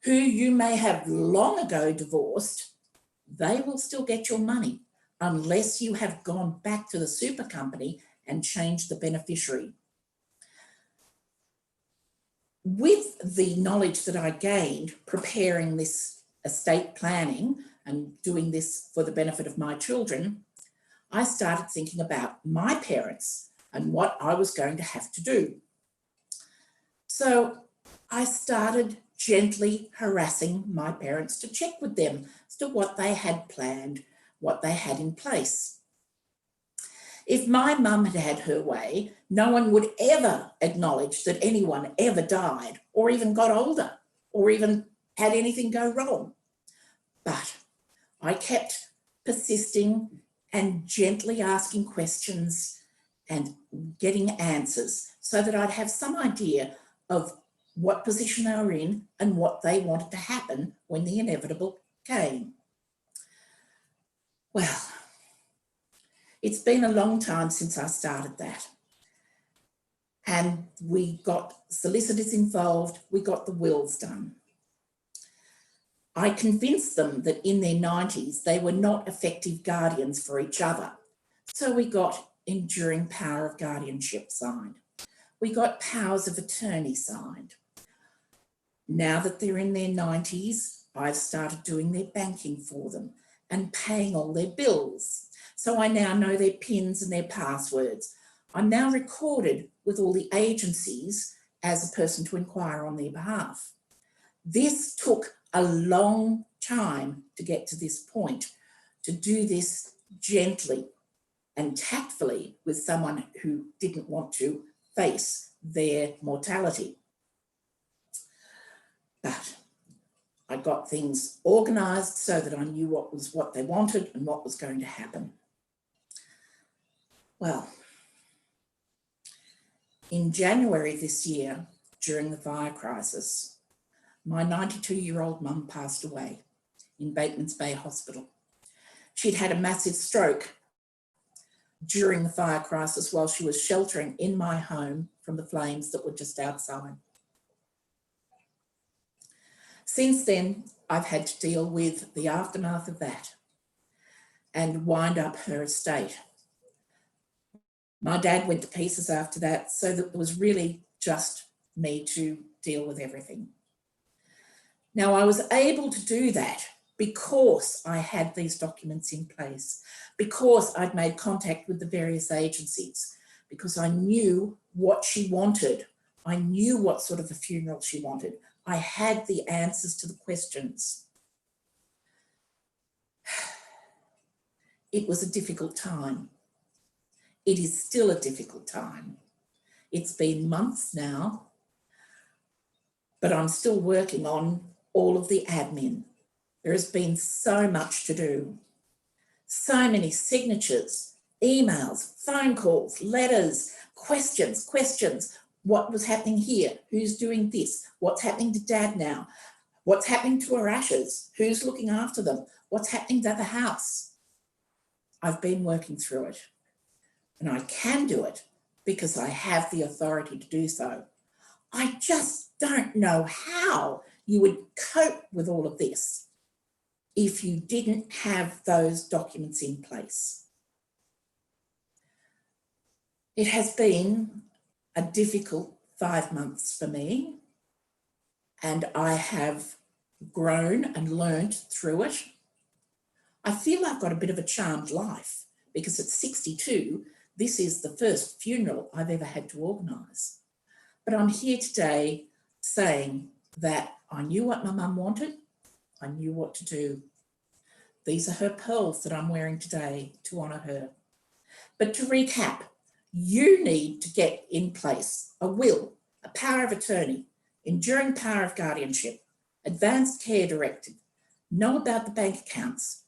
who you may have long ago divorced, they will still get your money unless you have gone back to the super company and changed the beneficiary. With the knowledge that I gained preparing this estate planning and doing this for the benefit of my children, I started thinking about my parents and what I was going to have to do. So I started gently harassing my parents to check with them as to what they had planned, what they had in place. If my mum had had her way, no one would ever acknowledge that anyone ever died or even got older or even had anything go wrong. But I kept persisting and gently asking questions and getting answers so that I'd have some idea of what position they were in and what they wanted to happen when the inevitable came. Well, it's been a long time since I started that. And we got solicitors involved, we got the wills done. I convinced them that in their 90s, they were not effective guardians for each other. So we got enduring power of guardianship signed. We got powers of attorney signed. Now that they're in their 90s, I've started doing their banking for them and paying all their bills. So I now know their PINs and their passwords. I'm now recorded with all the agencies as a person to inquire on their behalf. This took a long time to get to this point, to do this gently and tactfully with someone who didn't want to face their mortality. But I got things organised so that I knew what they wanted and what was going to happen. Well, in January this year, during the fire crisis, my 92-year-old mum passed away in Batemans Bay Hospital. She'd had a massive stroke during the fire crisis while she was sheltering in my home from the flames that were just outside. Since then, I've had to deal with the aftermath of that and wind up her estate. My dad went to pieces after that, so that it was really just me to deal with everything. Now, I was able to do that because I had these documents in place, because I'd made contact with the various agencies, because I knew what she wanted. I knew what sort of a funeral she wanted. I had the answers to the questions. It was a difficult time. It is still a difficult time. It's been months now, but I'm still working on all of the admin. There has been so much to do. So many signatures, emails, phone calls, letters, questions. What was happening here? Who's doing this? What's happening to Dad now? What's happening to her ashes? Who's looking after them? What's happening to the house? I've been working through it, and I can do it because I have the authority to do so. I just don't know how you would cope with all of this if you didn't have those documents in place. It has been a difficult 5 months for me, and I have grown and learned through it. I feel I've got a bit of a charmed life because at 62, this is the first funeral I've ever had to organise. But I'm here today saying that I knew what my mum wanted, I knew what to do. These are her pearls that I'm wearing today to honour her. But to recap, you need to get in place a will, a power of attorney, enduring power of guardianship, advanced care directive, know about the bank accounts,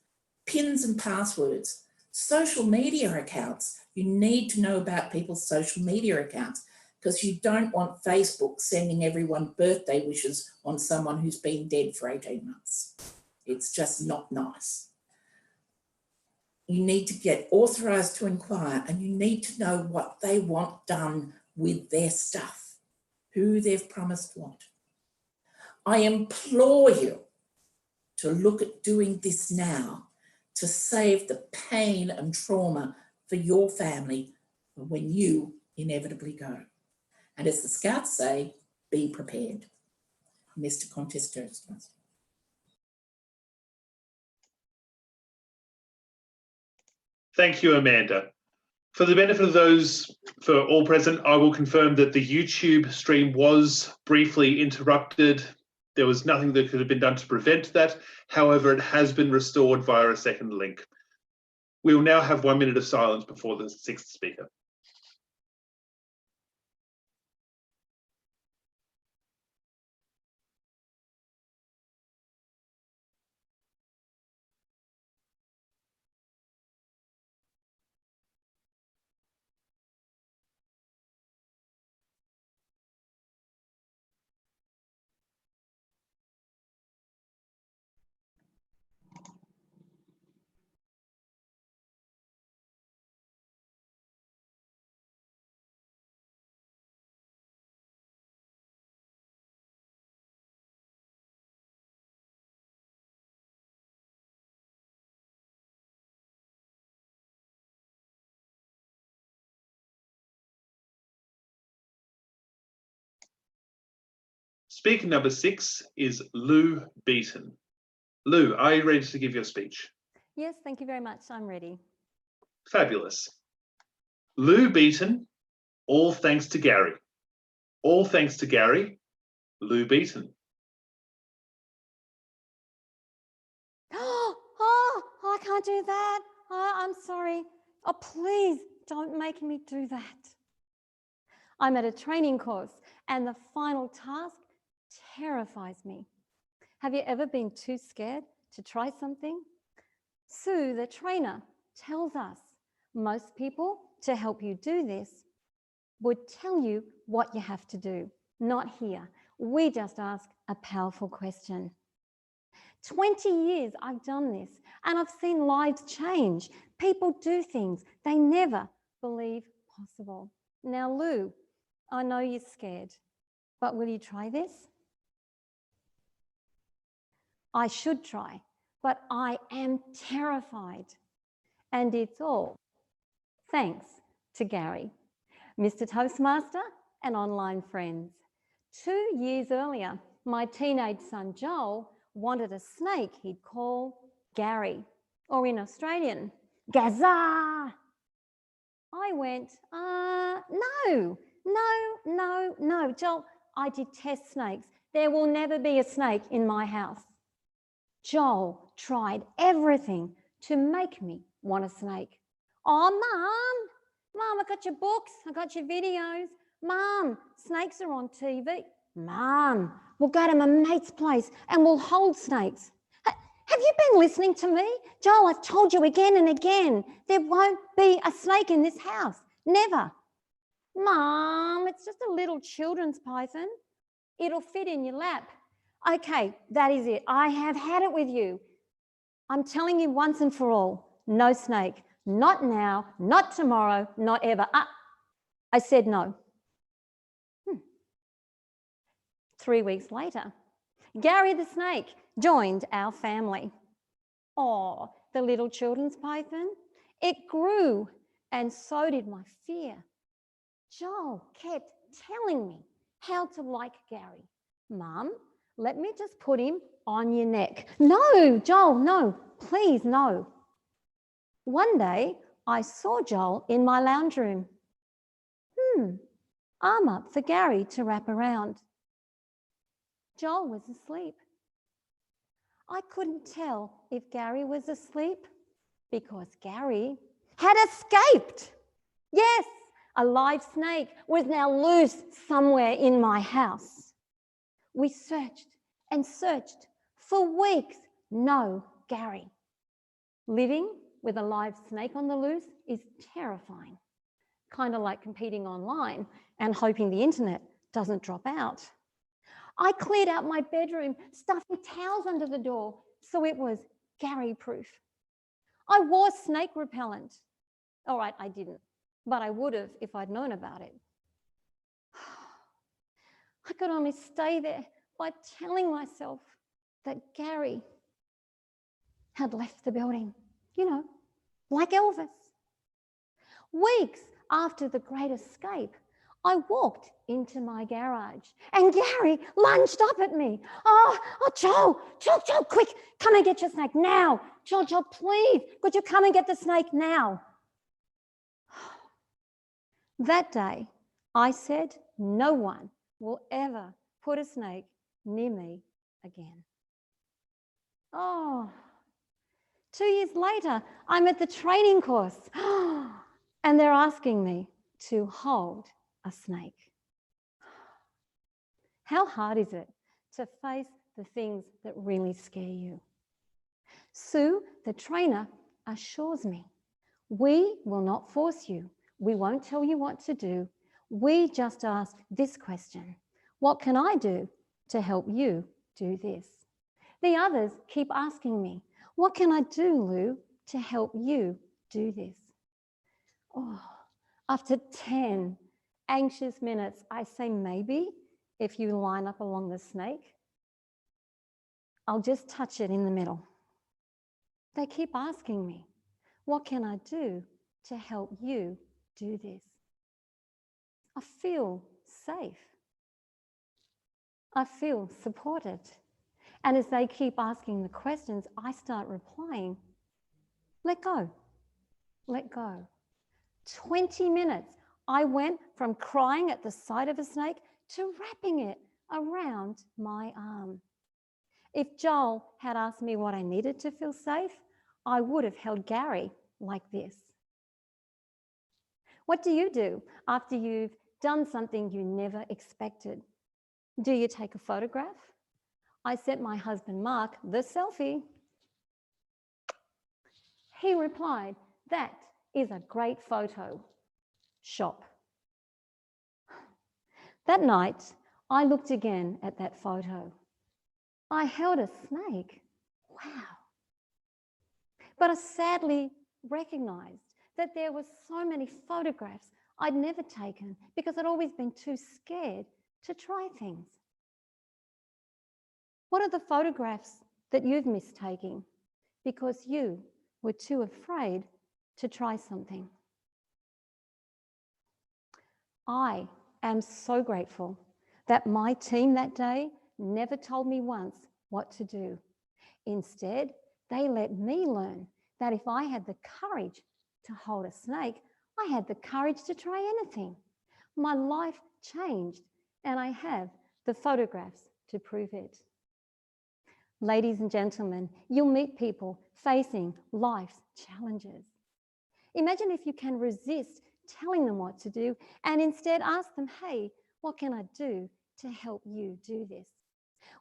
PINs and passwords, social media accounts. You need to know about people's social media accounts because you don't want Facebook sending everyone birthday wishes on someone who's been dead for 18 months. It's just not nice. You need to get authorised to inquire, and you need to know what they want done with their stuff, who they've promised what. I implore you to look at doing this now to save the pain and trauma for your family for when you inevitably go. And as the Scouts say, be prepared. Mr. Contestant. Thank you, Amanda. For the benefit of those, for all present, I will confirm that the YouTube stream was briefly interrupted. There was nothing that could have been done to prevent that. However, it has been restored via a second link. We will now have 1 minute of silence before the sixth speaker. Speaker number 6 is Lou Beaton. Lou, are you ready to give your speech? Yes, thank you very much. I'm ready. Fabulous. Lou Beaton, all thanks to Gary. All thanks to Gary, Lou Beaton. Oh, I can't do that. Oh, I'm sorry. Oh, please don't make me do that. I'm at a training course and the final task terrifies me. Have you ever been too scared to try something? Sue, the trainer, tells us most people, to help you do this, would tell you what you have to do. Not here. We just ask a powerful question. 20 years I've done this and I've seen lives change. People do things they never believe possible. Now, Lou, I know you're scared, but will you try this? I should try, but I am terrified. And it's all thanks to Gary, Mr. Toastmaster and online friends. 2 years earlier, my teenage son Joel wanted a snake he'd call Gary, or in Australian, Gaza. I went, no, Joel, I detest snakes. There will never be a snake in my house. Joel tried everything to make me want a snake. Oh, Mum, I got your books, I got your videos. Mum, snakes are on TV. Mum, we'll go to my mate's place and we'll hold snakes. Have you been listening to me? Joel, I've told you again and again, there won't be a snake in this house. Never. Mum, it's just a little children's python. It'll fit in your lap. Okay, that is it. I have had it with you. I'm telling you once and for all, no snake. Not now, not tomorrow, not ever. I said no. 3 weeks later, Gary the snake joined our family. Oh, the little children's python. It grew, and so did my fear. Joel kept telling me how to like Gary. Mum, let me just put him on your neck. No, Joel, no, please, no. One day, I saw Joel in my lounge room. Arm up for Gary to wrap around. Joel was asleep. I couldn't tell if Gary was asleep because Gary had escaped. Yes, a live snake was now loose somewhere in my house. We searched and searched for weeks. No Gary. Living with a live snake on the loose is terrifying. Kind of like competing online and hoping the internet doesn't drop out. I cleared out my bedroom, stuffing towels under the door so it was Gary-proof. I wore snake repellent. All right, I didn't, but I would have if I'd known about it. I could only stay there by telling myself that Gary had left the building, you know, like Elvis. Weeks after the Great Escape, I walked into my garage and Gary lunged up at me. Oh, Joel, quick, come and get your snake now. Joel, please, could you come and get the snake now? That day, I said, no one will ever put a snake near me again. Oh, 2 years later, I'm at the training course and they're asking me to hold a snake. How hard is it to face the things that really scare you? Sue, the trainer, assures me, we will not force you. We won't tell you what to do. We just ask this question: what can I do to help you do this? The others keep asking me, what can I do, Lou, to help you do this? Oh, after 10 anxious minutes, I say, maybe if you line up along the snake, I'll just touch it in the middle. They keep asking me, what can I do to help you do this? I feel safe. I feel supported. And as they keep asking the questions, I start replying, let go, let go. 20 minutes, I went from crying at the sight of a snake to wrapping it around my arm. If Joel had asked me what I needed to feel safe, I would have held Gary like this. What do you do after you've done something you never expected? Do you take a photograph? I sent my husband Mark the selfie. He replied, that is a great photo. Shop. That night, I looked again at that photo. I held a snake. Wow. But I sadly recognized that there were so many photographs I'd never taken because I'd always been too scared to try things. What are the photographs that you've missed taking because you were too afraid to try something? I am so grateful that my team that day never told me once what to do. Instead, they let me learn that if I had the courage to hold a snake, I had the courage to try anything. My life changed, and I have the photographs to prove it. Ladies and gentlemen, you'll meet people facing life's challenges. Imagine if you can resist telling them what to do and instead ask them, hey, what can I do to help you do this?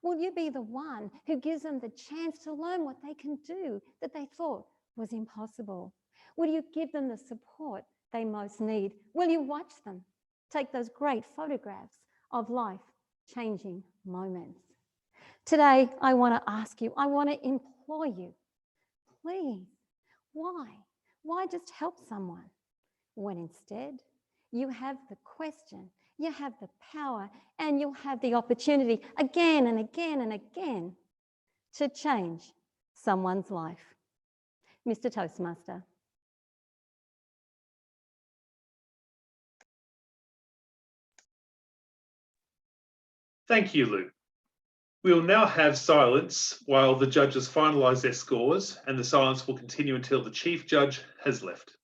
Will you be the one who gives them the chance to learn what they can do that they thought was impossible? Will you give them the support they most need? Will you watch them take those great photographs of life-changing moments? Today, I want to ask you, I want to implore you, please, why? Why just help someone when instead you have the question, you have the power, and you'll have the opportunity again and again and again to change someone's life? Mr. Toastmaster. Thank you, Lou. We will now have silence while the judges finalise their scores, and the silence will continue until the Chief Judge has left.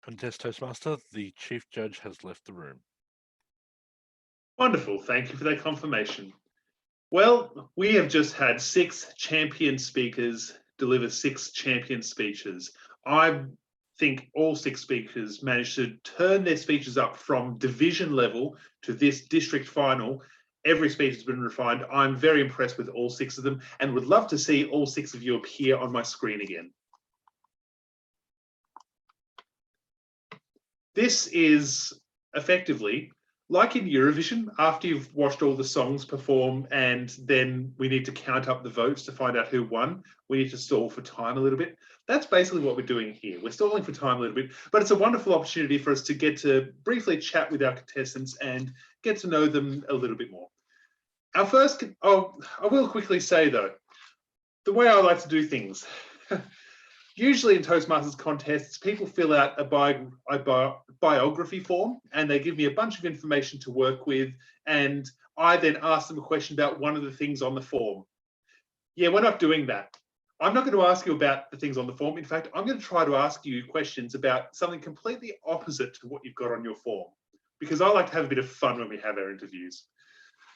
Contest Toastmaster, the Chief Judge has left the room. Wonderful. Thank you for that confirmation. Well, we have just had 6 champion speakers deliver 6 champion speeches. I think all 6 speakers managed to turn their speeches up from division level to this district final. Every speech has been refined. I'm very impressed with all 6 of them and would love to see all 6 of you appear on my screen again. This is effectively like in Eurovision, after you've watched all the songs perform and then we need to count up the votes to find out who won, we need to stall for time a little bit. That's basically what we're doing here. We're stalling for time a little bit, but it's a wonderful opportunity for us to get to briefly chat with our contestants and get to know them a little bit more. Our first, I will quickly say though, the way I like to do things, usually in Toastmasters contests, people fill out a biography form and they give me a bunch of information to work with, and I then ask them a question about one of the things on the form. Yeah, we're not doing that. I'm not going to ask you about the things on the form. In fact, I'm going to try to ask you questions about something completely opposite to what you've got on your form, because I like to have a bit of fun when we have our interviews.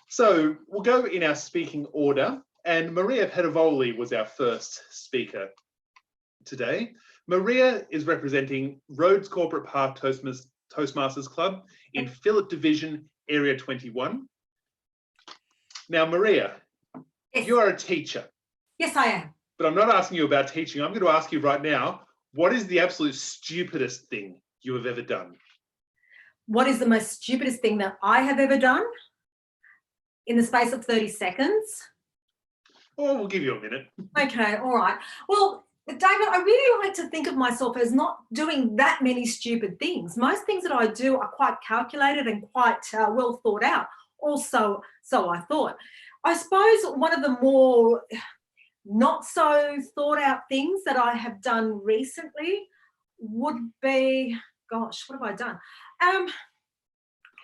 So we'll go in our speaking order, and Maria Pedavoli was our first speaker today. Maria is representing Rhodes Corporate Park Toastmasters Club in Phillip Division, Area 21. Now, Maria, Yes. you are a teacher, Yes, I am. but I'm not asking you about teaching. I'm going to ask you right now, what is the absolute stupidest thing you have ever done? What is the most stupidest thing that I have ever done in the space of 30 seconds? Oh, we'll give you a minute. Okay, all right. Well, David, I really like to think of myself as not doing that many stupid things. Most things that I do are quite calculated and quite well thought out. Also, so I thought. I suppose one of the more not so thought out things that I have done recently would be, gosh, what have I done? I don't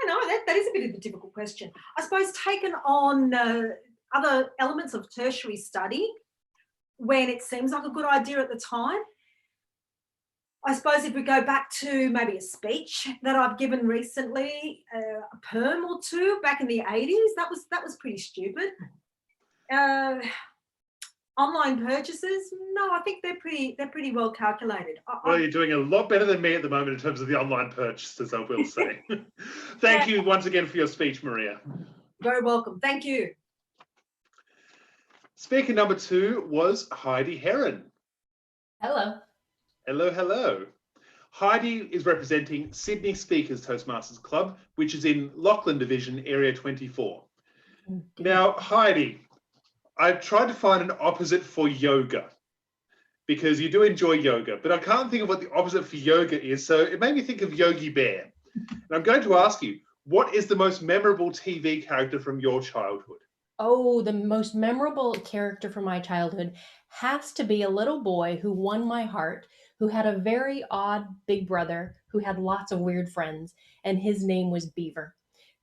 know, that is a bit of a difficult question. I suppose taken on other elements of tertiary study when it seems like a good idea at the time. I suppose if we go back to maybe a speech that I've given recently, a poem or two back in the 80s, that was pretty stupid. Online purchases, no, I think they're pretty well calculated. Well, you're doing a lot better than me at the moment in terms of the online purchases, I will say. Thank you once again for your speech, Maria. Very welcome. Thank you. Speaker number 2 was Heidi Heron. Hello. Hello, hello. Heidi is representing Sydney Speakers Toastmasters Club, which is in Lachlan Division, Area 24. Now, Heidi, I've tried to find an opposite for yoga because you do enjoy yoga, but I can't think of what the opposite for yoga is, so it made me think of Yogi Bear. And I'm going to ask you, what is the most memorable TV character from your childhood? Oh, the most memorable character from my childhood has to be a little boy who won my heart, who had a very odd big brother who had lots of weird friends, and his name was Beaver.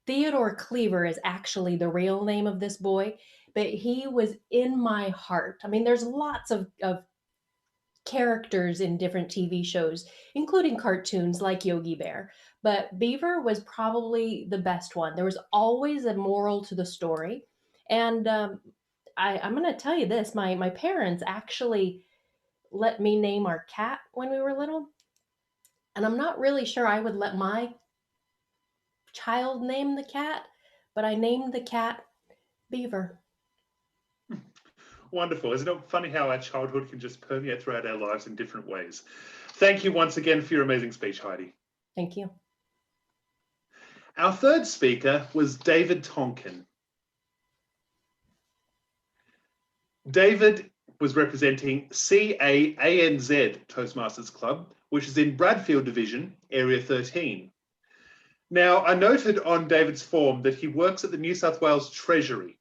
Theodore Cleaver is actually the real name of this boy, but he was in my heart. I mean, there's lots of characters in different TV shows, including cartoons like Yogi Bear, but Beaver was probably the best one. There was always a moral to the story. And I'm going to tell you this, my parents actually let me name our cat when we were little. And I'm not really sure I would let my child name the cat, but I named the cat Beaver. Wonderful. Isn't it funny how our childhood can just permeate throughout our lives in different ways? Thank you once again for your amazing speech, Heidi. Thank you. Our third speaker was David Tonkin. David was representing CAANZ Toastmasters Club, which is in Bradfield Division, Area 13. Now, I noted on David's form that he works at the New South Wales Treasury,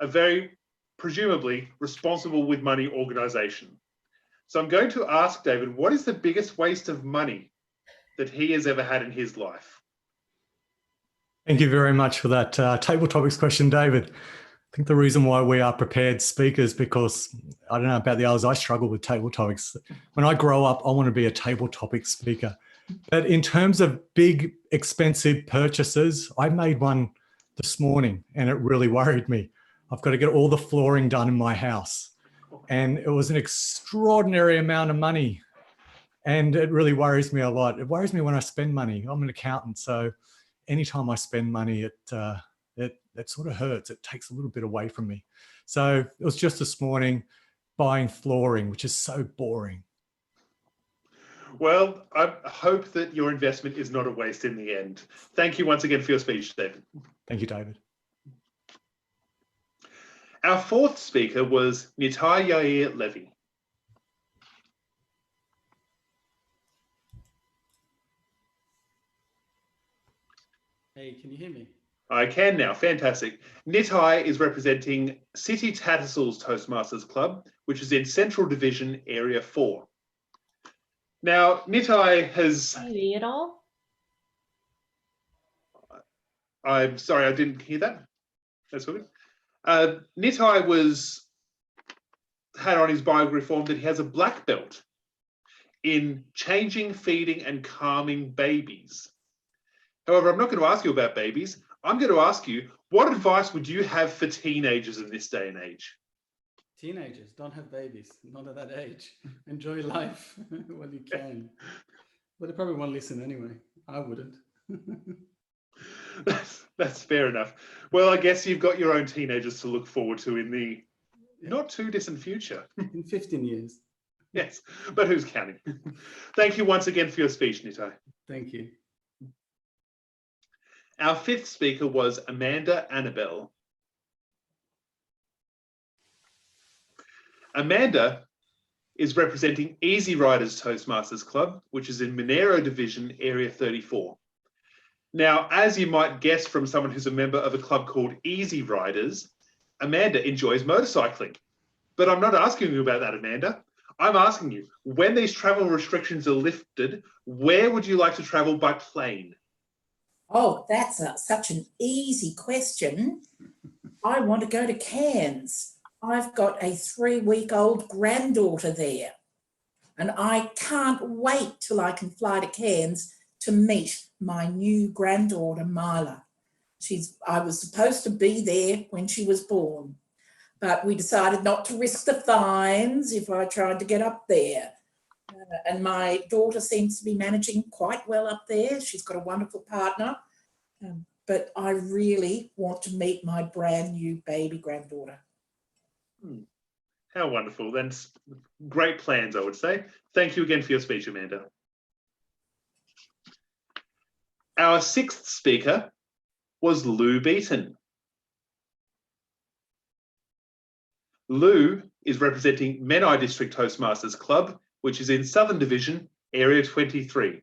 a very presumably responsible with money organisation. So I'm going to ask David, what is the biggest waste of money that he has ever had in his life? Thank you very much for that table topics question, David. I think the reason why we are prepared speakers, because I don't know about the others, I struggle with table topics. When I grow up, I want to be a table topic speaker. But in terms of big, expensive purchases, I made one this morning and it really worried me. I've got to get all the flooring done in my house. And it was an extraordinary amount of money. And it really worries me a lot. It worries me when I spend money. I'm an accountant, so anytime I spend money, it sort of hurts. It takes a little bit away from me. So it was just this morning buying flooring, which is so boring. Well, I hope that your investment is not a waste in the end. Thank you once again for your speech, David. Thank you, David. Our fourth speaker was Nitai Yair Levy. Hey, can you hear me? I can now, fantastic. Nitai is representing City Tattersalls Toastmasters Club, which is in Central Division, Area 4. Now, Nitai has... TV at all? I'm sorry, I didn't hear that. That's okay. Nitai had on his biography form that he has a black belt in changing, feeding and calming babies. However, I'm not going to ask you about babies. I'm going to ask you, what advice would you have for teenagers in this day and age? Teenagers, don't have babies, not at that age. Enjoy life while you can. But they probably won't listen anyway. I wouldn't. That's fair enough. Well, I guess you've got your own teenagers to look forward to in the not too distant future. In 15 years. Yes, but who's counting? Thank you once again for your speech, Nitai. Thank you. Our fifth speaker was Amanda Annabelle. Amanda is representing Easy Riders Toastmasters Club, which is in Monero Division, Area 34. Now, as you might guess from someone who's a member of a club called Easy Riders, Amanda enjoys motorcycling. But I'm not asking you about that, Amanda. I'm asking you, when these travel restrictions are lifted, where would you like to travel by plane? Oh, that's such an easy question. I want to go to Cairns. I've got a 3-week-old granddaughter there. And I can't wait till I can fly to Cairns to meet my new granddaughter, Mila. I was supposed to be there when she was born, but we decided not to risk the fines if I tried to get up there. And my daughter seems to be managing quite well up there. She's got a wonderful partner, but I really want to meet my brand new baby granddaughter. How wonderful. Then great plans, I would say. Thank you again for your speech, Amanda. Our sixth speaker was Lou Beaton. Lou is representing Menai District Toastmasters Club, which is in Southern Division, Area 23.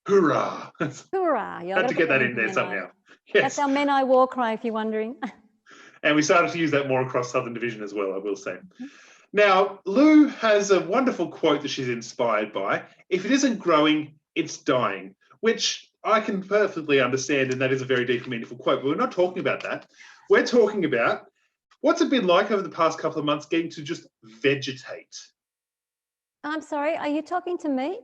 Hoorah! Hoorah. Yeah, Had to get that in Menai. there somehow. Yes. That's our Menai war cry, if you're wondering. And we started to use that more across Southern Division as well, I will say. Now, Lou has a wonderful quote that she's inspired by. If it isn't growing, it's dying, which I can perfectly understand, and that is a very deep and meaningful quote, but we're not talking about that. We're talking about what's it been like over the past couple of months getting to just vegetate? I'm sorry, are you talking to me?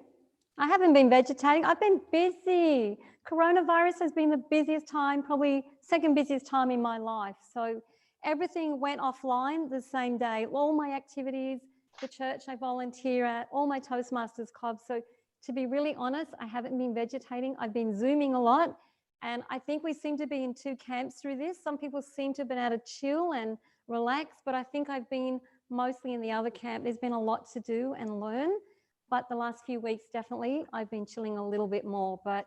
I haven't been vegetating. I've been busy. Coronavirus has been the busiest time, probably second busiest time in my life. So everything went offline the same day. All my activities, the church I volunteer at, all my Toastmasters clubs. So to be really honest, I haven't been vegetating. I've been Zooming a lot. And I think we seem to be in two camps through this. Some people seem to have been able to chill and relax, but I think I've been mostly in the other camp. There's been a lot to do and learn, but the last few weeks, definitely, I've been chilling a little bit more. But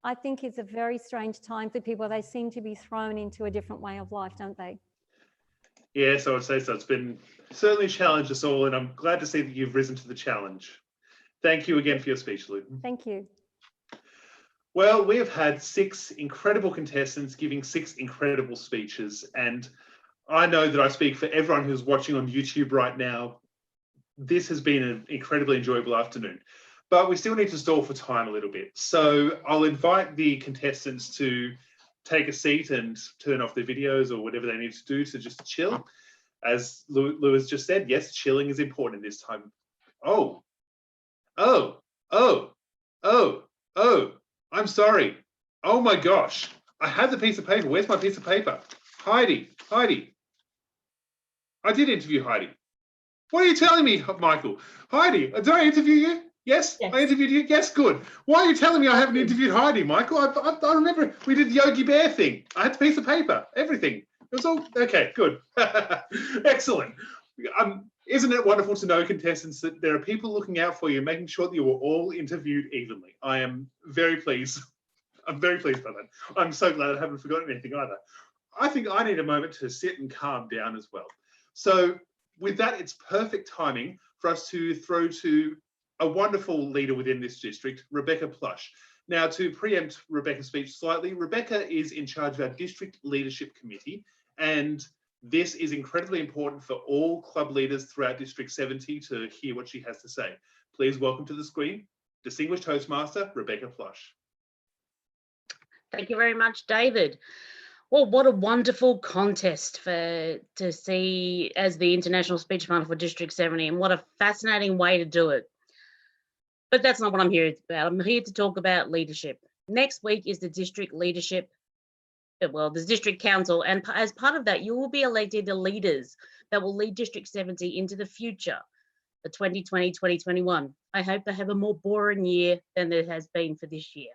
I think it's a very strange time for people. They seem to be thrown into a different way of life, don't they? Yes, I would say so. It's been certainly challenged us all, and I'm glad to see that you've risen to the challenge. Thank you again for your speech, Lou. Thank you. Well, we have had 6 incredible contestants giving 6 incredible speeches, and I know that I speak for everyone who's watching on YouTube right now. This has been an incredibly enjoyable afternoon, but we still need to stall for time a little bit. So I'll invite the contestants to take a seat and turn off their videos or whatever they need to do to just chill. As Lou has just said, yes, chilling is important this time. Oh, Oh, I'm sorry. Oh my gosh. I had the piece of paper. Where's my piece of paper? Heidi. I did interview Heidi. What are you telling me, Michael? Heidi, did I interview you? Yes, Yes. I interviewed you. Yes, good. Why are you telling me I haven't interviewed Heidi, Michael? I remember we did the Yogi Bear thing. I had the piece of paper, everything. It was all okay. Good, excellent. Isn't it wonderful to know, contestants, that there are people looking out for you, making sure that you were all interviewed evenly? I am very pleased. I'm very pleased by that. I'm so glad I haven't forgotten anything either. I think I need a moment to sit and calm down as well. So with that, it's perfect timing for us to throw to a wonderful leader within this district, Rebecca Plush. Now, to preempt Rebecca's speech slightly, Rebecca is in charge of our district leadership committee, and this is incredibly important for all club leaders throughout District 70 to hear what she has to say. Please welcome to the screen, Distinguished Toastmaster, Rebecca Plush. Thank you very much, David. Well, what a wonderful contest to see as the International Speech Month for District 70, and what a fascinating way to do it. But that's not what I'm here about. I'm here to talk about leadership. Next week is the district leadership, well, the district council, and as part of that, you will be elected the leaders that will lead District 70 into the future for 2020-2021. I hope they have a more boring year than there has been for this year.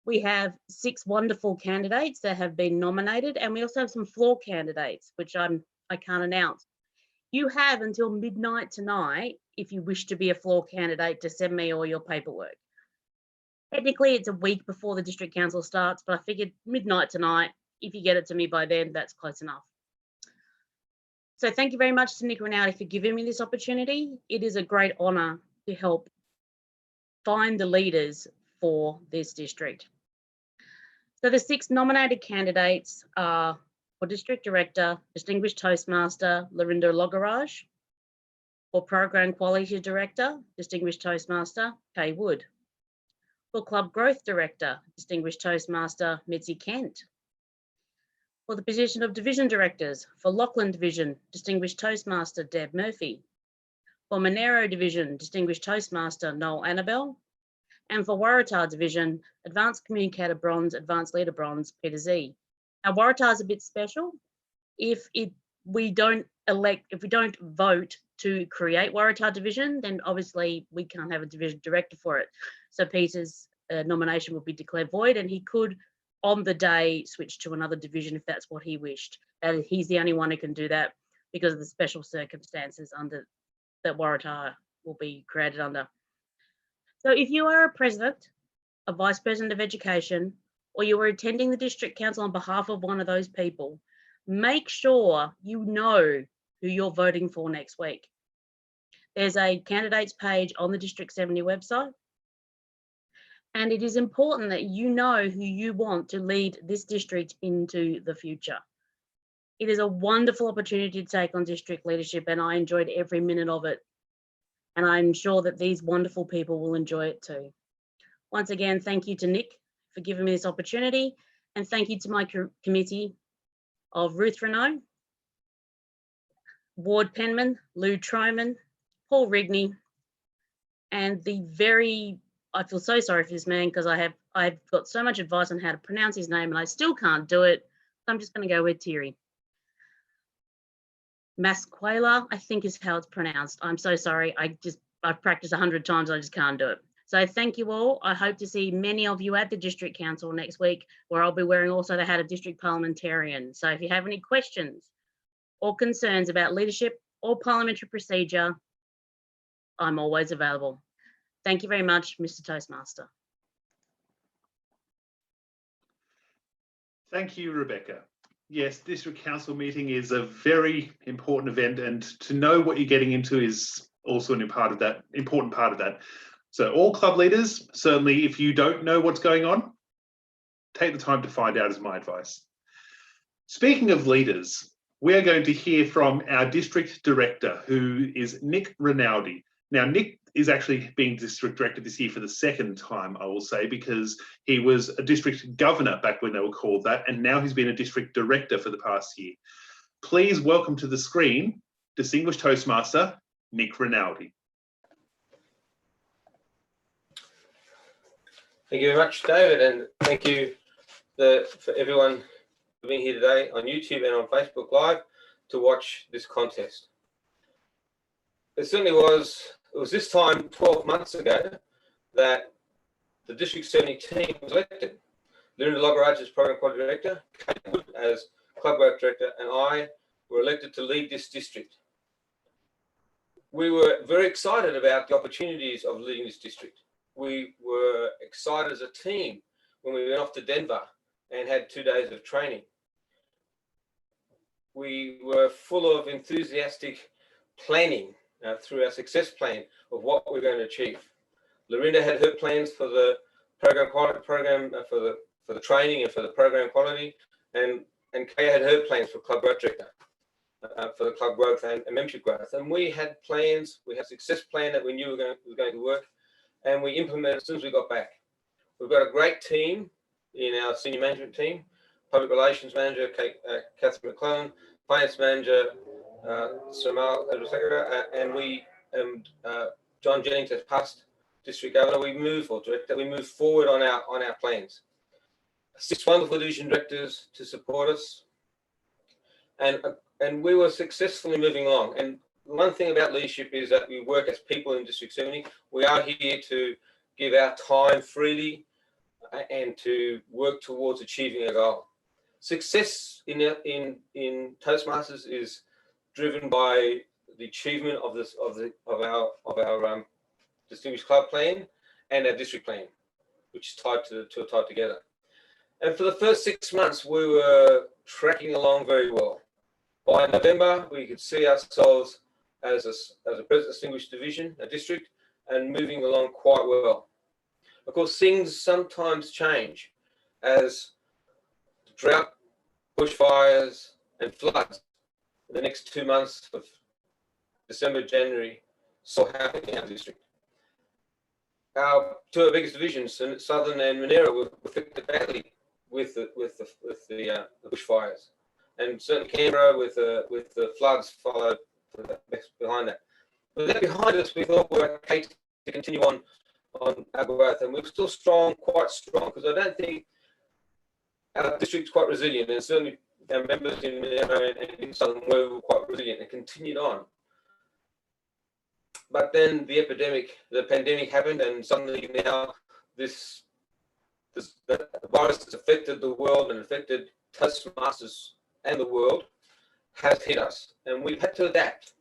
We have 6 wonderful candidates that have been nominated, and we also have some floor candidates, which I can't announce. You have until midnight tonight, if you wish to be a floor candidate, to send me all your paperwork. Technically, it's a week before the district council starts, but I figured midnight tonight, if you get it to me by then, that's close enough. So thank you very much to Nick Rinaldi for giving me this opportunity. It is a great honour to help find the leaders for this district. So the 6 nominated candidates are for District Director, Distinguished Toastmaster, Lorinda Logaraj. For Program Quality Director, Distinguished Toastmaster, Kay Wood. For Club Growth Director, Distinguished Toastmaster, Mitzi Kent. For the position of Division Directors, for Lachlan Division, Distinguished Toastmaster, Deb Murphy. For Monero Division, Distinguished Toastmaster, Noel Annabelle. And for Waratah Division, Advanced Communicator Bronze, Advanced Leader Bronze, Peter Z. Now, Waratah is a bit special. If we don't vote to create Waratah Division, then obviously we can't have a division director for it. So Peter's nomination will be declared void, and he could, on the day, switch to another division if that's what he wished. And he's the only one who can do that because of the special circumstances that Waratah will be created under. So if you are a president, a vice president of education, or you are attending the district council on behalf of one of those people, make sure you know who you're voting for next week. There's a candidates page on the District 70 website, and it is important that you know who you want to lead this district into the future. It is a wonderful opportunity to take on district leadership, and I enjoyed every minute of it. And I'm sure that these wonderful people will enjoy it too. Once again, thank you to Nick for giving me this opportunity, and thank you to my committee of Ruth Renaud, Ward Penman, Lou Troman, Paul Rigney, and I feel so sorry for this man because I've got so much advice on how to pronounce his name and I still can't do it. So I'm just going to go with Thierry. Masquela, I think is how it's pronounced. I'm so sorry. I've practiced 100 times. I just can't do it. So thank you all. I hope to see many of you at the District Council next week, where I'll be wearing also the hat of District Parliamentarian. So if you have any questions or concerns about leadership or parliamentary procedure, I'm always available. Thank you very much, Mr. Toastmaster. Thank you, Rebecca. Yes, District Council meeting is a very important event, and to know what you're getting into is also an important part of that. So all club leaders, certainly if you don't know what's going on, take the time to find out is my advice. Speaking of leaders, we are going to hear from our district director, who is Nick Rinaldi. Now, Nick is actually being district director this year for the 2nd time, I will say, because he was a district governor back when they were called that, and now he's been a district director for the past year. Please welcome to the screen, Distinguished Toastmaster, Nick Rinaldi. Thank you very much, David, and thank you for everyone for being here today on YouTube and on Facebook Live to watch this contest. It certainly was, it was this time 12 months ago that the District 70 team was elected. Lorinda Logaraj as Program Quality Director, Kate Wood as Club Growth Director, and I were elected to lead this district. We were very excited about the opportunities of leading this district. We were excited as a team when we went off to Denver and had 2 days of training. We were full of enthusiastic planning through our success plan of what we're going to achieve. Lorinda had her plans for the program quality for the training and for the program quality, and Kay had her plans for Club Growth Director, for the club growth and membership growth. And we had plans, we had a success plan that we knew was going to work, and we implemented as soon as we got back. We've got a great team in our senior management team, Public Relations Manager, Catherine McClellan, Finance Manager, Samal, and John Jennings as past District Governor. We move forward on our plans. 6 wonderful division directors to support us, and we were successfully moving along. And one thing about leadership is that we work as people in District 70. We are here to give our time freely and to work towards achieving a goal. Success in Toastmasters is driven by the achievement of our Distinguished Club Plan and our district plan, which is tied together. And for the first 6 months, we were tracking along very well. By November, we could see ourselves as a distinguished division, a district, and moving along quite well. Of course, things sometimes change as drought, bushfires, and floods in the next 2 months of December, January, saw happen in our district. Our 2 biggest divisions, Southern and Monera, were affected badly with the bushfires, and certainly Canberra with the floods followed behind that. With that behind us, we thought we were okay to continue on our growth, and we're still strong, quite strong, because I don't think our district's quite resilient, and certainly our members in Monera and in Southern were quite resilient and continued on. But then the pandemic happened, and suddenly now the virus has affected the world and affected Toastmasters and the world has hit us, and we've had to adapt.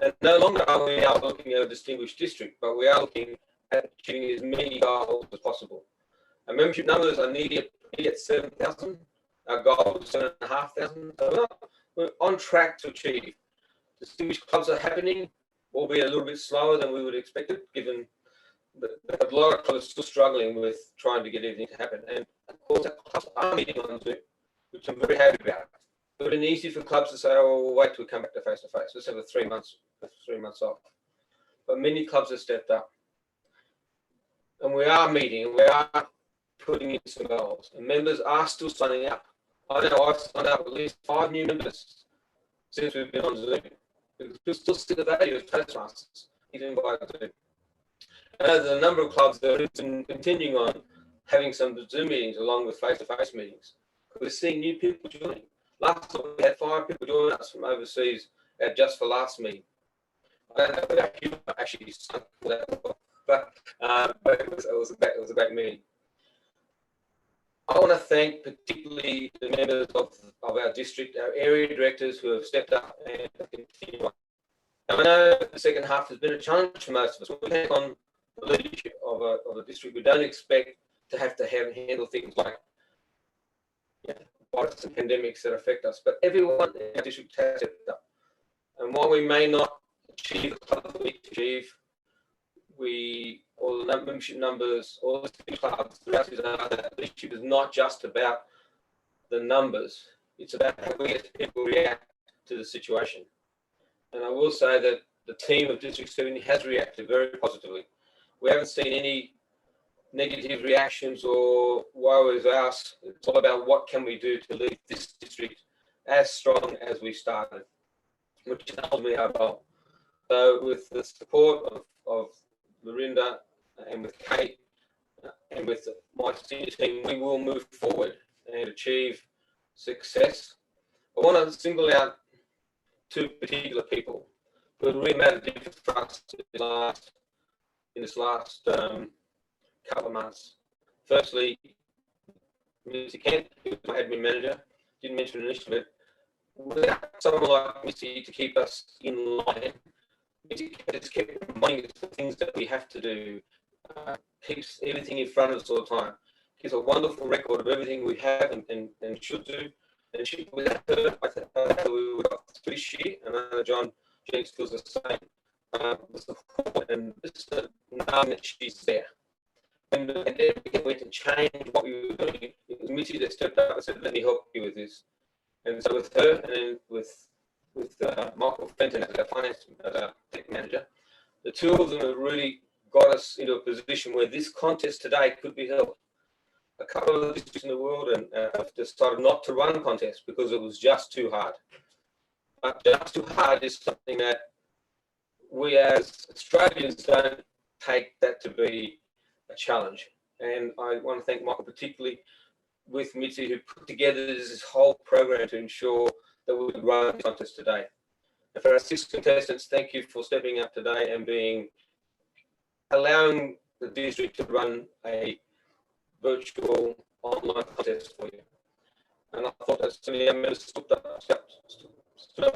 And no longer are we now looking at a distinguished district, but we are looking at achieving as many goals as possible. Our membership numbers are nearly at 7,000. Our goal is 7,500. So we're on track to achieve. Distinguished clubs are happening, albeit a little bit slower than we would have expected, given that a lot of clubs are still struggling with trying to get everything to happen. And of course, our clubs are meeting on Zoom, which I'm very happy about. It would have been easy for clubs to say, oh, we'll wait till we come back to face-to-face. Let's have a 3 months off. But many clubs have stepped up. And we are meeting, and we are putting in some goals. And members are still signing up. I know I've signed up at least 5 new members since we've been on Zoom. We still see the value of Toastmasters, even by Zoom. I know there's a number of clubs that are continuing on having some Zoom meetings along with face-to-face meetings. We're seeing new people joining. Last time we had 5 people join us from overseas at Just for Laughs meeting. I don't know if that humor actually sunk that well, but it was a great meeting. I want to thank particularly the members of our district, our area directors who have stepped up and continue on. Now, I know the second half has been a challenge for most of us. When we take on the leadership of a district, we don't expect to handle things like viruses and pandemics that affect us, but everyone in our district has stepped up. And while we may not achieve the club that we achieve, all the membership numbers, all the clubs, the reality is that leadership is not just about the numbers, it's about how we as people react to the situation. And I will say that the team of District 70 has reacted very positively. We haven't seen any negative reactions or woe is us. It's all about what can we do to leave this district as strong as we started, which is ultimately our goal. So with the support of Lorinda and with Kate and with my senior team, we will move forward and achieve success. I want to single out two particular people who have really made a difference for us in this last couple of months. Firstly, Missy Kent, who was my admin manager, didn't mention initially, but without someone like Missy to keep us in line, Missy Kent has kept reminding us the things that we have to do, keeps everything in front of us all the time, gives a wonderful record of everything we have and should do. And she, without her, I think we would have got through this year, and I know John Jennings feels the same. The support and just knowing that she's there. And we went to change what we were doing. It was Missy that stepped up and said, "Let me help you with this." And so with her, and then with Michael Fenton as our finance tech manager, the two of them have really got us into a position where this contest today could be held. A couple of districts in the world have decided not to run contests because it was just too hard. But just too hard is something that we as Australians don't take that to be a challenge. And I want to thank Michael particularly with Mitzi, who put together this whole program to ensure that we would run the contest today. And for our 6 contestants, thank you for stepping up today and allowing the district to run a virtual online contest for you. And I thought that some of the members stood up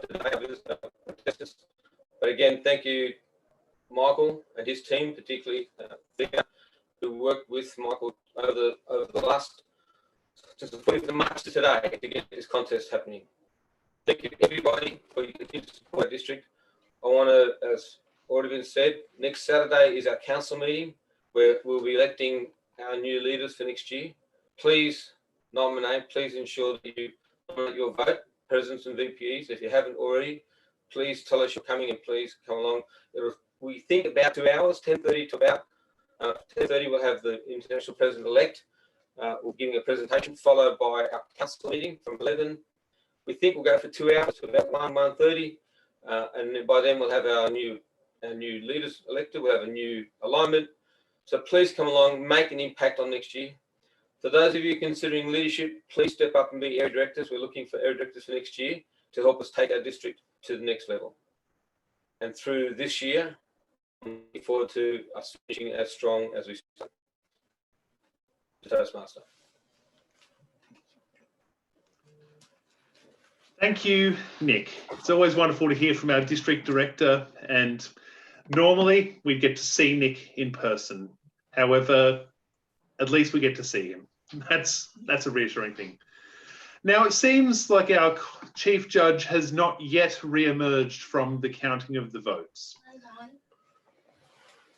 today with contestants. But again, thank you, Michael and his team, particularly Thea, who worked with Michael over the last, since the 20th of March to today, to get this contest happening. Thank you, everybody, for your continued support of our district. I want to, as already been said, next Saturday is our council meeting, where we'll be electing our new leaders for next year. Please nominate, please ensure that you nominate your vote, presidents and VPEs. If you haven't already, please tell us you're coming and please come along. We think about 2 hours, 10:30 to about 10:30, we'll have the international president-elect. We're giving a presentation followed by our council meeting from 11. We think we'll go for 2 hours to about 1:30. And then by then we'll have our new leaders elected. We'll have a new alignment. So please come along, make an impact on next year. For those of you considering leadership, please step up and be area directors. We're looking for area directors for next year to help us take our district to the next level. And through this year, I'm looking forward to us finishing as strong as we started. Toastmaster. Thank you, Nick. It's always wonderful to hear from our district director, and normally we get to see Nick in person. However, at least we get to see him. That's a reassuring thing. Now, it seems like our chief judge has not yet re-emerged from the counting of the votes.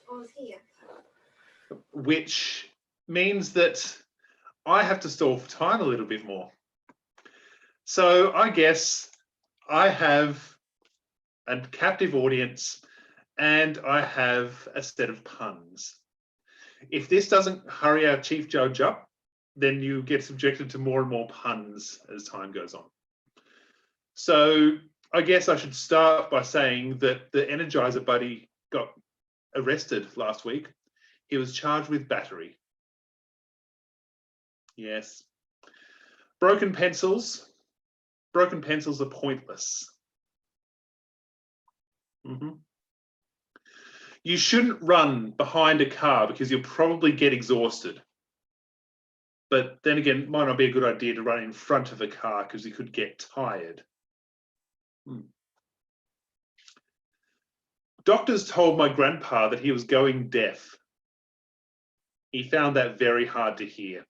I was here. Which means that I have to stall for time a little bit more. So I guess I have a captive audience and I have a set of puns. If this doesn't hurry our chief judge up, then you get subjected to more and more puns as time goes on. So I guess I should start by saying that the Energizer Buddy got arrested last week. He was charged with battery. Yes. Broken pencils are pointless. You shouldn't run behind a car because you'll probably get exhausted. But then again, it might not be a good idea to run in front of a car because you could get tired. Doctors told my grandpa that he was going deaf. He found that very hard to hear.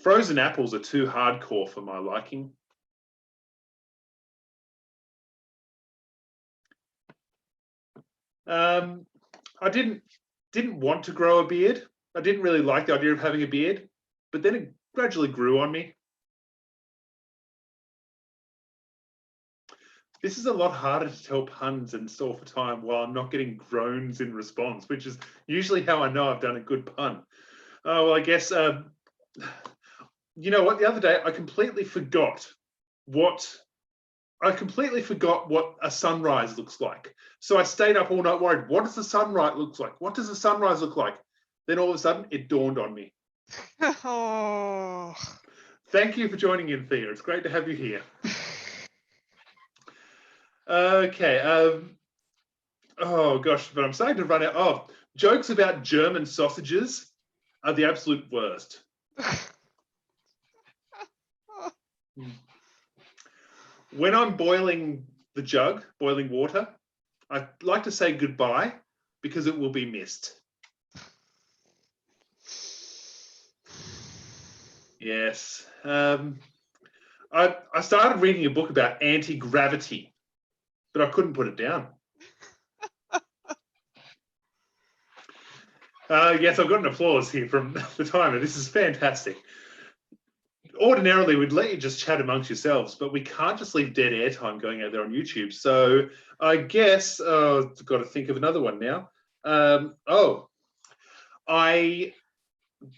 Frozen apples are too hardcore for my liking. I didn't want to grow a beard. I didn't really like the idea of having a beard, but then it gradually grew on me. This is a lot harder to tell puns and stall for time while I'm not getting groans in response, which is usually how I know I've done a good pun. Oh, well, I guess, you know what, the other day I completely forgot what I completely forgot what a sunrise looks like. So I stayed up all night worried, what does the sunrise look like? What does the sunrise look like? Then all of a sudden it dawned on me. Oh. Thank you for joining in, Thea. It's great to have you here. Okay. Oh gosh, but I'm starting to run out. Oh, jokes about German sausages are the absolute worst. When I'm boiling the jug, boiling water, I like to say goodbye because it will be missed. Yes. I started reading a book about anti-gravity, but I couldn't put it down. Yes, I've got an applause here from the timer. This is fantastic. Ordinarily, we'd let you just chat amongst yourselves, but we can't just leave dead air time going out there on YouTube. So I guess I've got to think of another one now. I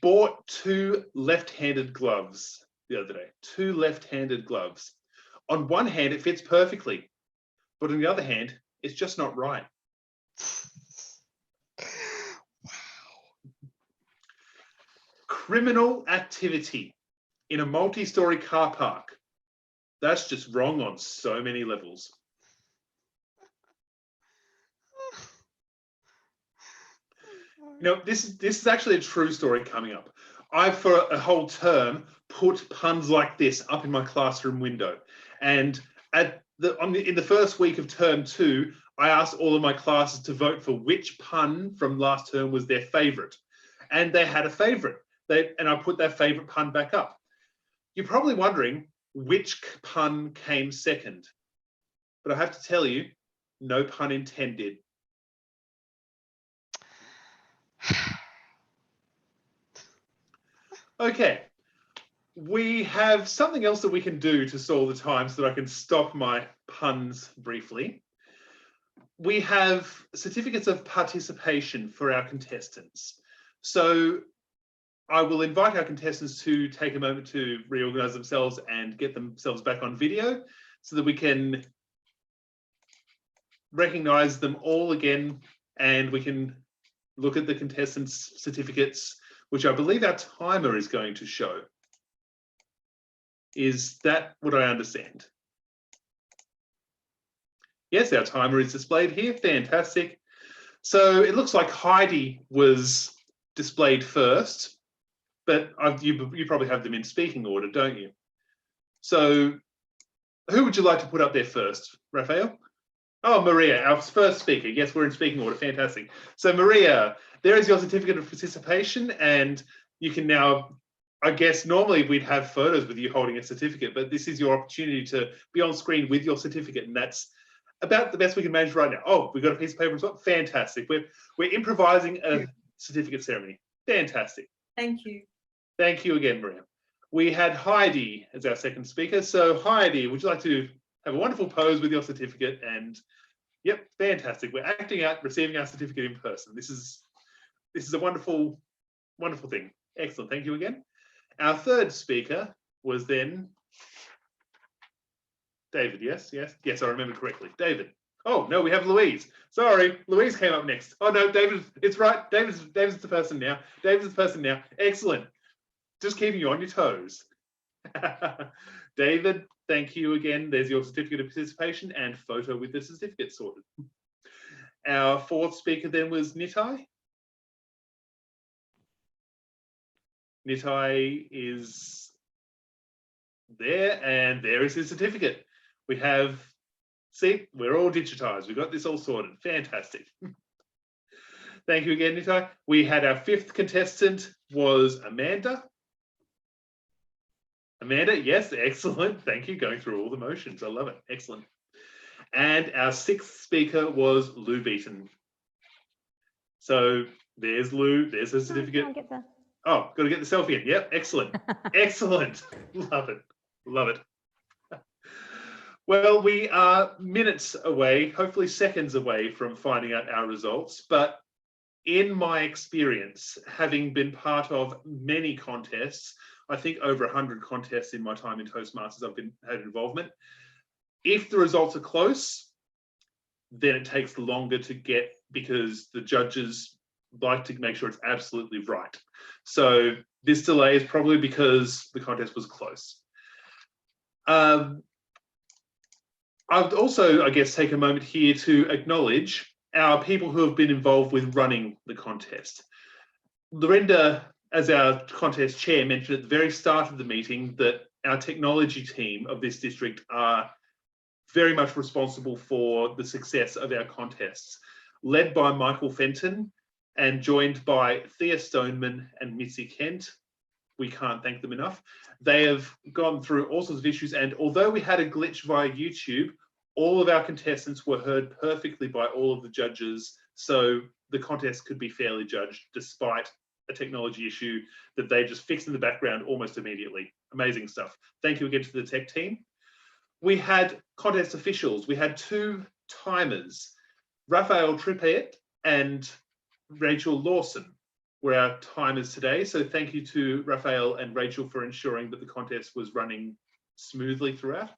bought 2 left-handed gloves the other day. 2 left-handed gloves. On one hand, it fits perfectly, but on the other hand, it's just not right. Criminal activity in a multi-story car park. That's just wrong on so many levels. You know, this is actually a true story coming up. I, for a whole term, put puns like this up in my classroom window. And in the first week of term 2, I asked all of my classes to vote for which pun from last term was their favourite. And they had a favourite. And I put that favourite pun back up. You're probably wondering which pun came second. But I have to tell you, no pun intended. Okay, we have something else that we can do to solve the time so that I can stop my puns briefly. We have certificates of participation for our contestants. So I will invite our contestants to take a moment to reorganize themselves and get themselves back on video so that we can recognize them all again and we can look at the contestants' certificates, which I believe our timer is going to show. Is that what I understand? Yes, our timer is displayed here. Fantastic. So it looks like Heidi was displayed first, but you probably have them in speaking order, don't you? So who would you like to put up there first, Raphael? Oh, Maria, our first speaker. Yes, we're in speaking order. Fantastic. So Maria, there is your certificate of participation, and you can now, I guess normally we'd have photos with you holding a certificate, but this is your opportunity to be on screen with your certificate, and that's about the best we can manage right now. Oh, we've got a piece of paper as well. Fantastic. We're improvising a certificate ceremony. Fantastic. Thank you. Thank you again, Maria. We had Heidi as our second speaker. So Heidi, would you like to have a wonderful pose with your certificate? And yep, fantastic. We're acting out receiving our certificate in person. This is a wonderful, wonderful thing. Excellent. Thank you again. Our third speaker was then David. Yes, I remember correctly. David. Oh, no, we have Louise. Sorry, Louise came up next. Oh, no, David, it's right. David's the person now. David's the person now. Excellent. Just keeping you on your toes. David, thank you again. There's your certificate of participation and photo with the certificate sorted. Our fourth speaker then was Nitai. Nitai is there, and there is his certificate. We have, see, we're all digitized. We've got this all sorted. Fantastic. Thank you again, Nitai. We had our fifth contestant was Amanda. Amanda, yes, excellent. Thank you. Going through all the motions. I love it. Excellent. And our sixth speaker was Lou Beaton. So there's Lou. There's her certificate. Oh, got to get the selfie in. Yep, excellent. Excellent. Love it. Love it. Well, we are minutes away, hopefully seconds away from finding out our results. But in my experience, having been part of many contests, I think over 100 contests in my time in Toastmasters, I've had involvement. If the results are close, then it takes longer to get because the judges like to make sure it's absolutely right. So this delay is probably because the contest was close. I'd also, I guess, take a moment here to acknowledge our people who have been involved with running the contest. Lorinda, as our contest chair, mentioned at the very start of the meeting that our technology team of this district are very much responsible for the success of our contests, led by Michael Fenton and joined by Thea Stoneman and Mitzi Kent. We can't thank them enough. They have gone through all sorts of issues, and although we had a glitch via YouTube, all of our contestants were heard perfectly by all of the judges, so the contest could be fairly judged despite a technology issue that they just fixed in the background almost immediately. Amazing stuff. Thank you again to the tech team. We had contest officials. We had 2 timers, Raphael Trippett and Rachel Lawson were our timers today. So thank you to Raphael and Rachel for ensuring that the contest was running smoothly throughout.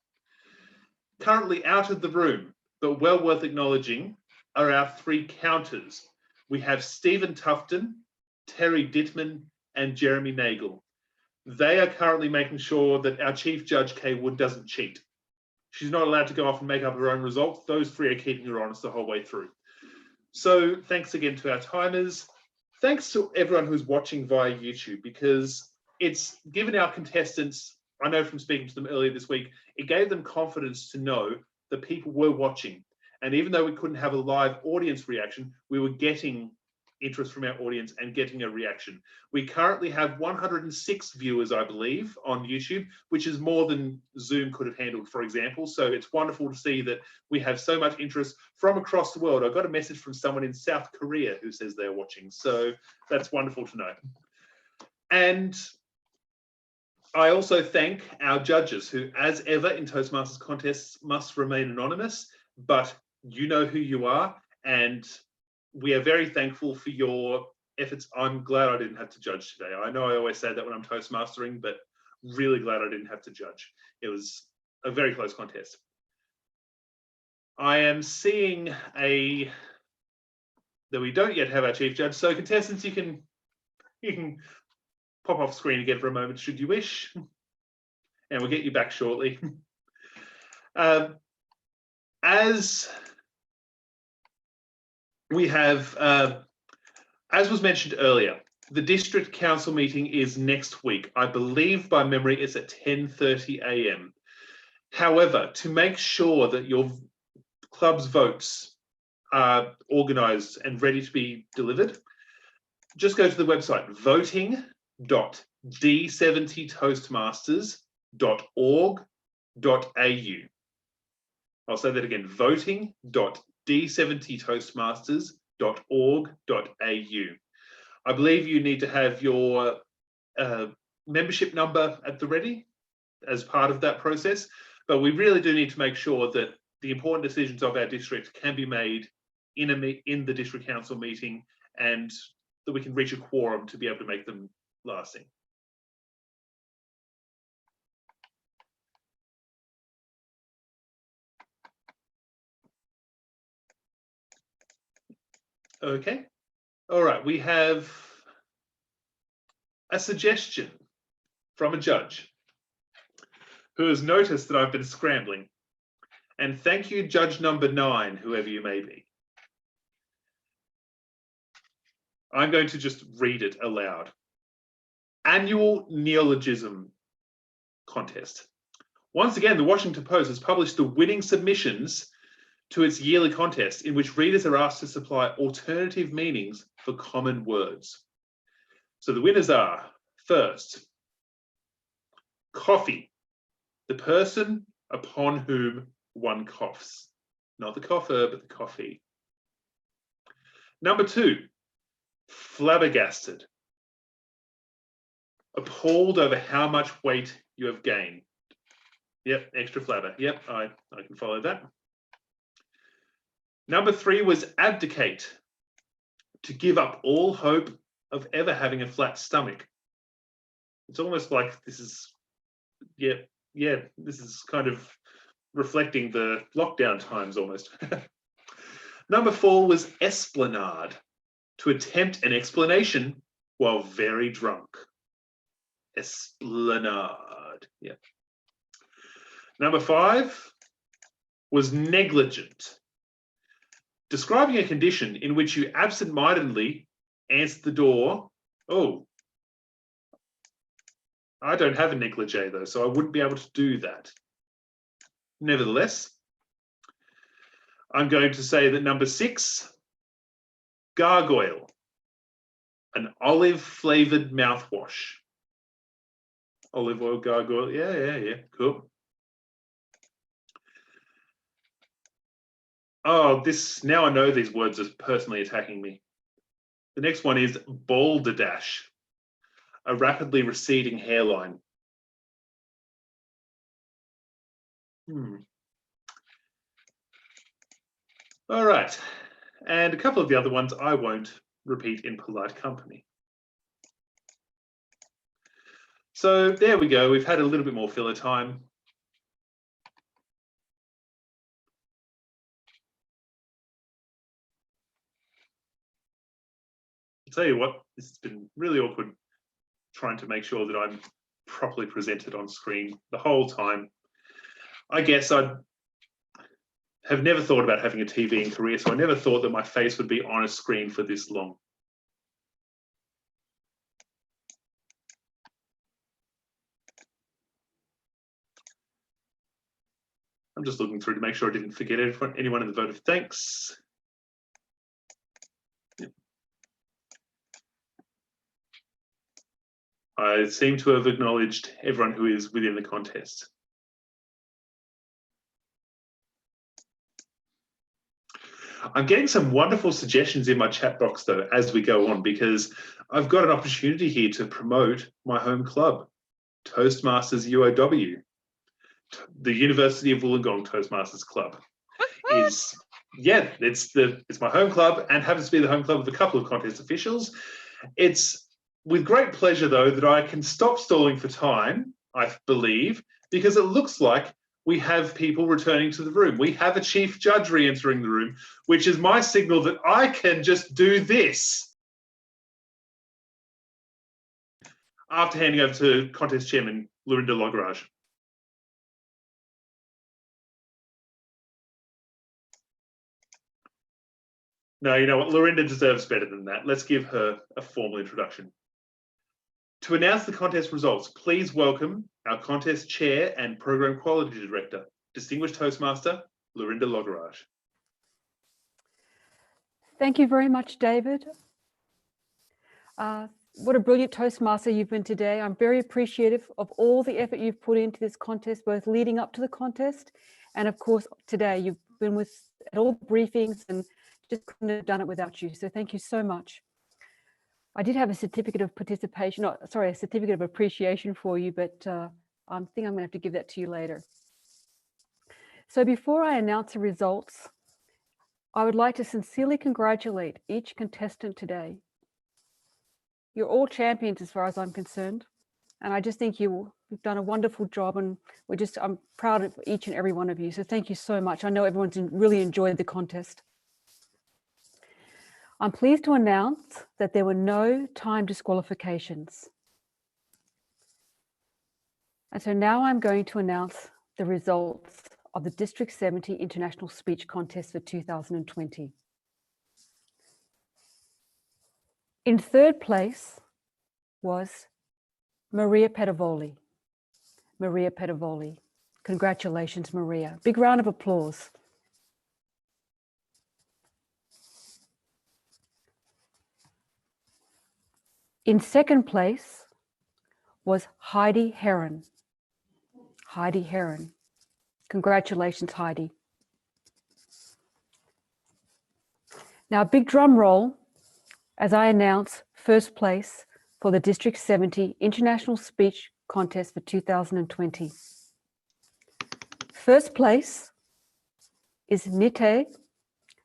Currently out of the room, but well worth acknowledging, are our 3 counters. We have Stephen Tufton, Terry Dittman, and Jeremy Nagel. They are currently making sure that our Chief Judge, Kay Wood, doesn't cheat. She's not allowed to go off and make up her own results. Those 3 are keeping her honest the whole way through. So thanks again to our timers. Thanks to everyone who's watching via YouTube, because it's given our contestants, I know from speaking to them earlier this week, it gave them confidence to know that people were watching. And even though we couldn't have a live audience reaction, we were getting interest from our audience and getting a reaction. We currently have 106 viewers, I believe, on YouTube, which is more than Zoom could have handled, for example. So it's wonderful to see that we have so much interest from across the world. I got a message from someone in South Korea who says they're watching. So that's wonderful to know. And I also thank our judges who, as ever in Toastmasters contests, must remain anonymous, but you know who you are, and we are very thankful for your efforts. I'm glad I didn't have to judge today. I know I always say that when I'm Toastmastering, but really glad I didn't have to judge. It was a very close contest. I am seeing that we don't yet have our Chief Judge, so contestants, you can pop off screen again for a moment should you wish, and we'll get you back shortly. As we have, as was mentioned earlier, the district council meeting is next week. I believe by memory it's at 10:30 a.m. However, to make sure that your club's votes are organised and ready to be delivered, just go to the website voting.d70toastmasters.org.au. I'll say that again, voting.d70toastmasters.org.au. I believe you need to have your membership number at the ready as part of that process, but we really do need to make sure that the important decisions of our district can be made in the district council meeting, and that we can reach a quorum to be able to make them lasting. Okay, all right, we have a suggestion from a judge who has noticed that I've been scrambling. And thank you, judge number 9, whoever you may be. I'm going to just read it aloud. Annual Neologism Contest. Once again, the Washington Post has published the winning submissions to its yearly contest, in which readers are asked to supply alternative meanings for common words. So the winners are, first, coffee, the person upon whom one coughs. Not the cougher, but the coffee. Number 2, flabbergasted, appalled over how much weight you have gained. Yep, extra flabber. Yep, I can follow that. Number 3 was abdicate, to give up all hope of ever having a flat stomach. It's almost like this is, this is kind of reflecting the lockdown times almost. Number 4 was esplanade, to attempt an explanation while very drunk. Esplanade, yeah. Number 5 was negligent, describing a condition in which you absent-mindedly answered the door. Oh, I don't have a negligee though, so I wouldn't be able to do that. Nevertheless, I'm going to say that number 6, gargoyle, an olive-flavoured mouthwash. Olive oil gargoyle, yeah, cool. Oh, now I know these words are personally attacking me. The next one is balderdash, a rapidly receding hairline. All right, and a couple of the other ones I won't repeat in polite company. So there we go, we've had a little bit more filler time. I'll tell you what, this has been really awkward trying to make sure that I'm properly presented on screen the whole time. I guess I have never thought about having a TV career, so I never thought that my face would be on a screen for this long. I'm just looking through to make sure I didn't forget anyone in the vote of thanks. I seem to have acknowledged everyone who is within the contest. I'm getting some wonderful suggestions in my chat box though as we go on, because I've got an opportunity here to promote my home club, Toastmasters UOW. The University of Wollongong Toastmasters Club is, yeah, it's my home club and happens to be the home club of a couple of contest officials. It's with great pleasure though that I can stop stalling for time, I believe, because it looks like we have people returning to the room. We have a chief judge re-entering the room, which is my signal that I can just do this. After handing over to contest chairman, Lorinda Lograge. No, you know what? Lorinda deserves better than that. Let's give her a formal introduction. To announce the contest results, please welcome our contest chair and program quality director, distinguished Toastmaster, Lorinda Lograge. Thank you very much, David. What a brilliant Toastmaster you've been today. I'm very appreciative of all the effort you've put into this contest, both leading up to the contest and of course today. You've been at all briefings and just couldn't have done it without you. So thank you so much. I did have a certificate of participation, a certificate of appreciation for you, but I think I'm going to have to give that to you later. So before I announce the results, I would like to sincerely congratulate each contestant today. You're all champions as far as I'm concerned. And I just think you've done a wonderful job, and I'm proud of each and every one of you. So thank you so much. I know everyone's really enjoyed the contest. I'm pleased to announce that there were no time disqualifications. And so now I'm going to announce the results of the District 70 International Speech Contest for 2020. In third place was Maria Petavoli. Maria Petavoli. Congratulations, Maria. Big round of applause. In second place was Heidi Heron. Heidi Heron. Congratulations, Heidi. Now, big drum roll as I announce first place for the District 70 International Speech Contest for 2020. First place is Nite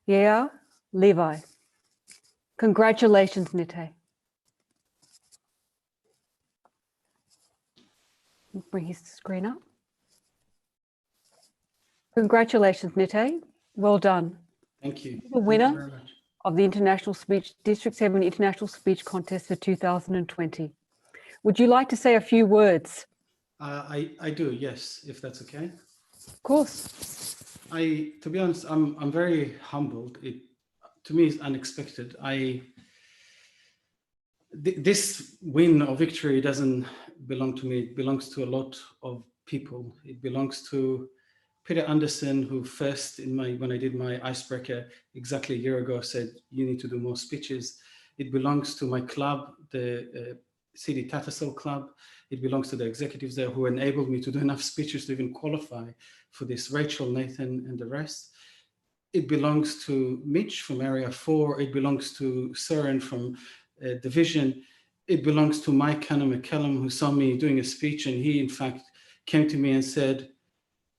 Yea Levi. Congratulations, Nite. Bring his screen up. Congratulations, Nite. Well done. Thank you. The Thank you winner very much. of the International Speech District 7 International Speech Contest for 2020. Would you like to say a few words? I do, yes, if that's okay. Of course. To be honest, I'm very humbled. It, to me, is unexpected. This win or victory doesn't belong to me. It belongs to a lot of people. It belongs to Peter Anderson, who first when I did my icebreaker exactly a year ago said, you need to do more speeches. It belongs to my club, the City Tattersall Club. It belongs to the executives there who enabled me to do enough speeches to even qualify for this, Rachel, Nathan, and the rest. It belongs to Mitch from Area 4. It belongs to Søren from Division. It belongs to Mike Cannon-McCallum, who saw me doing a speech, and he, in fact, came to me and said,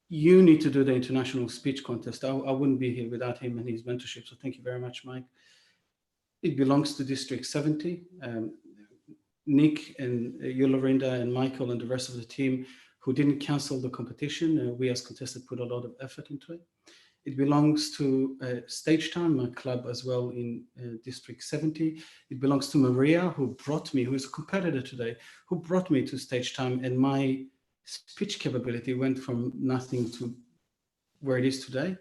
you need to do the international speech contest. I wouldn't be here without him and his mentorship. So thank you very much, Mike. It belongs to District 70. Nick and Lorinda and Michael and the rest of the team who didn't cancel the competition. We as contestants put a lot of effort into it. It belongs to Stage Time, my club as well in District 70. It belongs to Maria, who is a competitor today, who brought me to Stage Time, and my speech capability went from nothing to where it is today.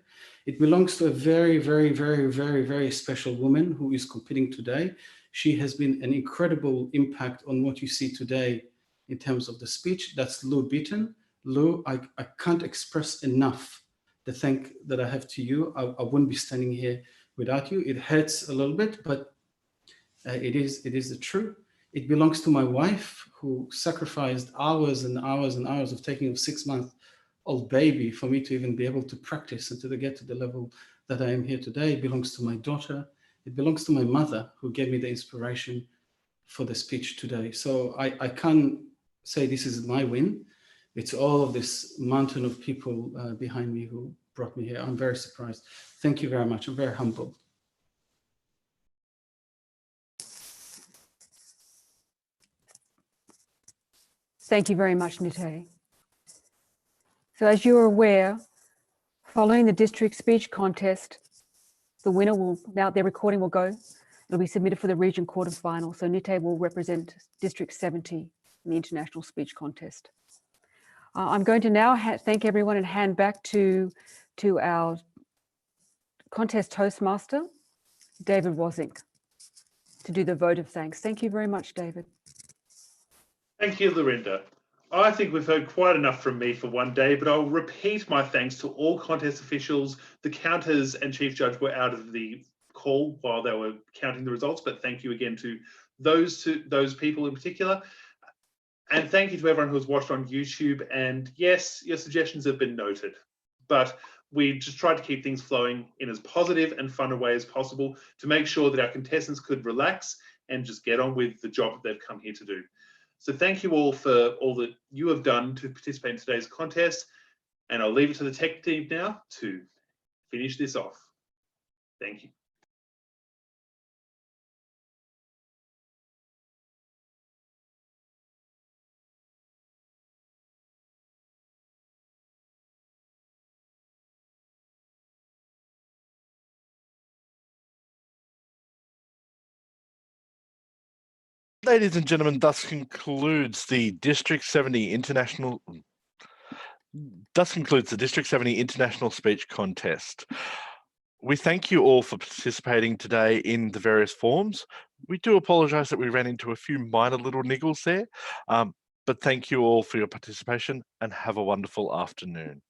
It belongs to a very, very, very, very, very special woman who is competing today. She has been an incredible impact on what you see today in terms of the speech. That's Lou Beaton. Lou, I can't express enough the thank that I have to you. I wouldn't be standing here without you. It hurts a little bit, but it is the truth. It belongs to my wife, who sacrificed hours and hours and hours of taking a 6-month-old baby for me to even be able to practice and to get to the level that I am here today. It belongs to my daughter. It belongs to my mother, who gave me the inspiration for the speech today. So I can't say this is my win. It's all of this mountain of people behind me who brought me here. I'm very surprised. Thank you very much. I'm very humbled. Thank you very much, Nite. So as you're aware, following the district speech contest, the winner will, now their recording will go, it'll be submitted for the region quarterfinal. So Nite will represent District 70 in the international speech contest. I'm going to now thank everyone and hand back to our contest hostmaster, David Wozink, to do the vote of thanks. Thank you very much, David. Thank you, Lorinda. I think we've heard quite enough from me for one day, but I'll repeat my thanks to all contest officials. The counters and Chief Judge were out of the call while they were counting the results, but thank you again to those people in particular. And thank you to everyone who's watched on YouTube. And yes, your suggestions have been noted, but we just tried to keep things flowing in as positive and fun a way as possible to make sure that our contestants could relax and just get on with the job that they've come here to do. So thank you all for all that you have done to participate in today's contest. And I'll leave it to the tech team now to finish this off. Thank you. Ladies and gentlemen, thus concludes the District 70 International Speech Contest. We thank you all for participating today in the various forms. We do apologise that we ran into a few minor little niggles there, but thank you all for your participation and have a wonderful afternoon.